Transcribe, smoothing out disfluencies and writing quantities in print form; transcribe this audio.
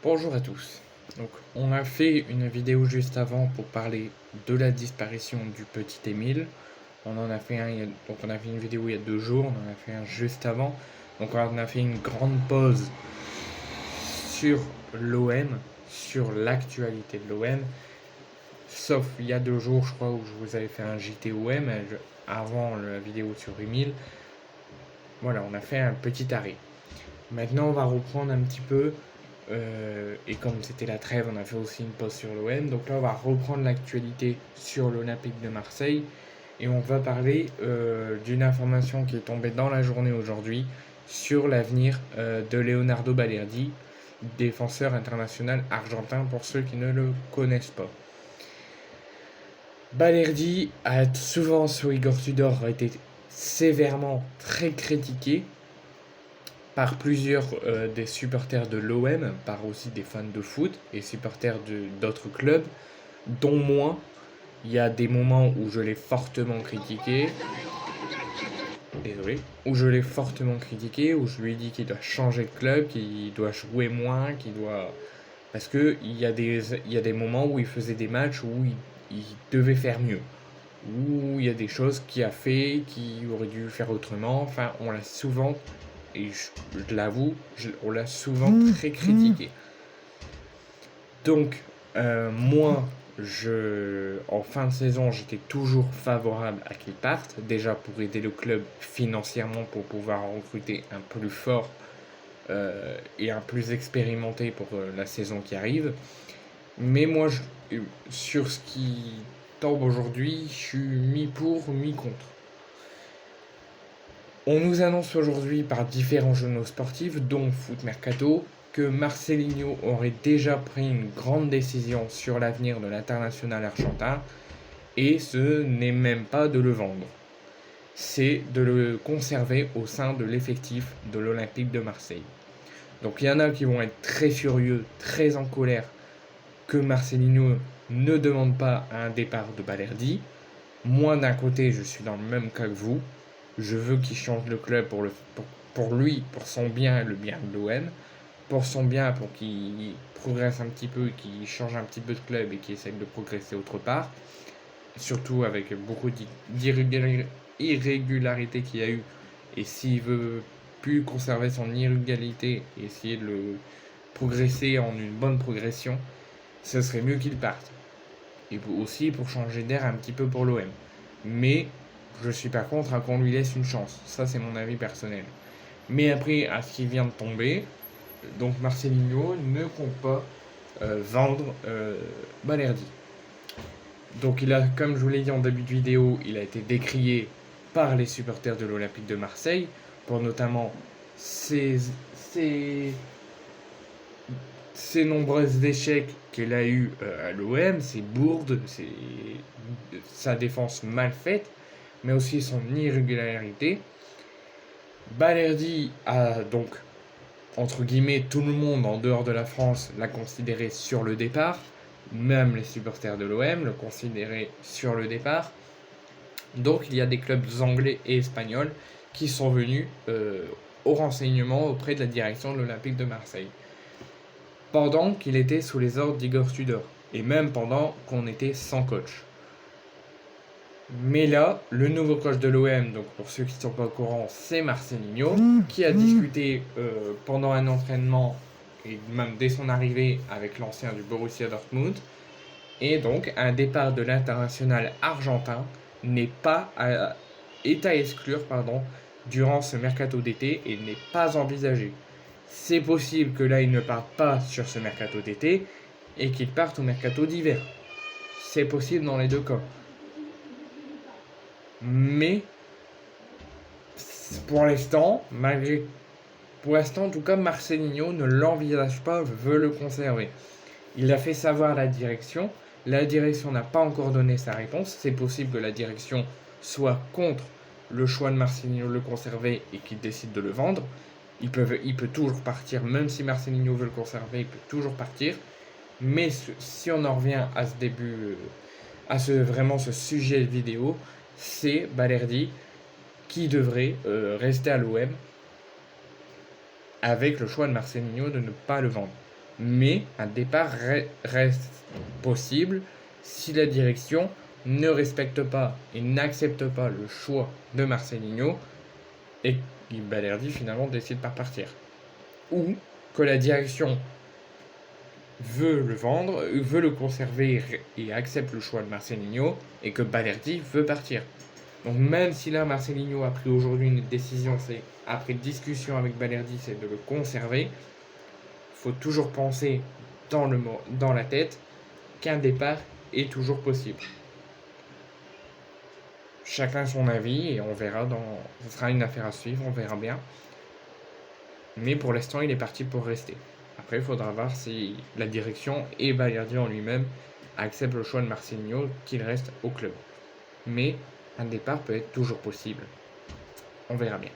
Bonjour à tous. Donc, on a fait une vidéo juste avant pour parler de la disparition du petit Émile. On en a fait donc on a fait une vidéo il y a 2 jours, on en a fait un juste avant. Donc on a fait une grande pause sur l'OM, sur l'actualité de l'OM. Sauf il y a 2 jours, je crois, où je vous avais fait un JTOM avant la vidéo sur Émile. Voilà, on a fait un petit arrêt. Maintenant, on va reprendre un petit peu. Et comme c'était la trêve, on a fait aussi une pause sur l'OM. Donc là, on va reprendre l'actualité sur l'Olympique de Marseille. Et on va parler d'une information qui est tombée dans la journée aujourd'hui sur l'avenir de Leonardo Balerdi, défenseur international argentin pour ceux qui ne le connaissent pas. Balerdi a souvent, sous Igor Tudor, été sévèrement très critiqué par plusieurs des supporters de l'OM, par aussi des fans de foot et supporters d'autres clubs, dont moi. Il y a des moments où je l'ai fortement critiqué, désolé, où je l'ai fortement critiqué, où je lui ai dit qu'il doit changer de club, qu'il doit jouer moins, qu'il doit... Parce que il y a des moments où il faisait des matchs où il devait faire mieux. Où il y a des choses qu'il a fait, qu'il aurait dû faire autrement. Enfin, on l'a souvent, et je l'avoue, on l'a souvent très critiqué. Donc, moi, en fin de saison, j'étais toujours favorable à qu'il parte. Déjà pour aider le club financièrement, pour pouvoir recruter un plus fort et un plus expérimenté pour la saison qui arrive. Mais moi, sur ce qui tombe aujourd'hui, je suis mi-pour, mi-contre. On nous annonce aujourd'hui par différents journaux sportifs, dont Foot Mercato, que Marcelinho aurait déjà pris une grande décision sur l'avenir de l'international argentin, et ce n'est même pas de le vendre. C'est de le conserver au sein de l'effectif de l'Olympique de Marseille. Donc il y en a qui vont être très furieux, très en colère que Marcelinho ne demande pas un départ de Balerdi. Moi, d'un côté, je suis dans le même cas que vous. Je veux qu'il change le club pour lui, pour son bien et le bien de l'OM. Pour son bien, pour qu'il progresse un petit peu, qu'il change un petit peu de club et qu'il essaye de progresser autre part. Surtout avec beaucoup d'irrégularités qu'il y a eu. Et s'il veut plus conserver son irrégularité et essayer de le progresser en une bonne progression, ce serait mieux qu'il parte. Et aussi pour changer d'air un petit peu pour l'OM. Mais je suis pas contre qu'on lui laisse une chance. Ça, c'est mon avis personnel. Mais après, à ce qui vient de tomber, donc Marcelinho ne compte pas vendre Balerdi. Donc il a, comme je vous l'ai dit en début de vidéo, il a été décrié par les supporters de l'Olympique de Marseille pour notamment ses nombreux échecs qu'il a eu à l'OM, ses bourdes, sa défense mal faite, mais aussi son irrégularité. Balerdi a donc, entre guillemets, tout le monde en dehors de la France l'a considéré sur le départ. Même les supporters de l'OM le considéraient sur le départ. Donc il y a des clubs anglais et espagnols qui sont venus au renseignement auprès de la direction de l'Olympique de Marseille. Pendant qu'il était sous les ordres d'Igor Tudor. Et même pendant qu'on était sans coach. Mais là, le nouveau coach de l'OM, donc pour ceux qui ne sont pas au courant, c'est Marcelinho, qui a discuté pendant un entraînement, et même dès son arrivée, avec l'ancien du Borussia Dortmund. Et donc, un départ de l'international argentin est à exclure durant ce mercato d'été et n'est pas envisagé. C'est possible que là, il ne parte pas sur ce mercato d'été et qu'il parte au mercato d'hiver. C'est possible dans les deux cas. Mais pour l'instant, en tout cas, Marcelinho ne l'envisage pas, veut le conserver. Il a fait savoir à la direction. La direction n'a pas encore donné sa réponse. C'est possible que la direction soit contre le choix de Marcelinho de le conserver et qu'il décide de le vendre. Il peut toujours partir, même si Marcelinho veut le conserver, il peut toujours partir. Mais si on en revient à ce début, vraiment ce sujet de vidéo, c'est Balerdi qui devrait rester à l'OM avec le choix de Marcelinho de ne pas le vendre. Mais un départ reste possible si la direction ne respecte pas et n'accepte pas le choix de Marcelinho et que Balerdi finalement décide par partir. Ou que la direction veut le vendre, veut le conserver et accepte le choix de Marcelinho et que Balerdi veut partir. Donc même si là Marcelinho a pris aujourd'hui une décision, c'est après discussion avec Balerdi, c'est de le conserver, il faut toujours penser dans la tête qu'un départ est toujours possible. Chacun son avis et on verra ce sera une affaire à suivre, on verra bien. Mais pour l'instant, il est parti pour rester. Après, il faudra voir si la direction et Balerdi en lui-même acceptent le choix de Marcelinho qu'il reste au club. Mais un départ peut être toujours possible. On verra bien.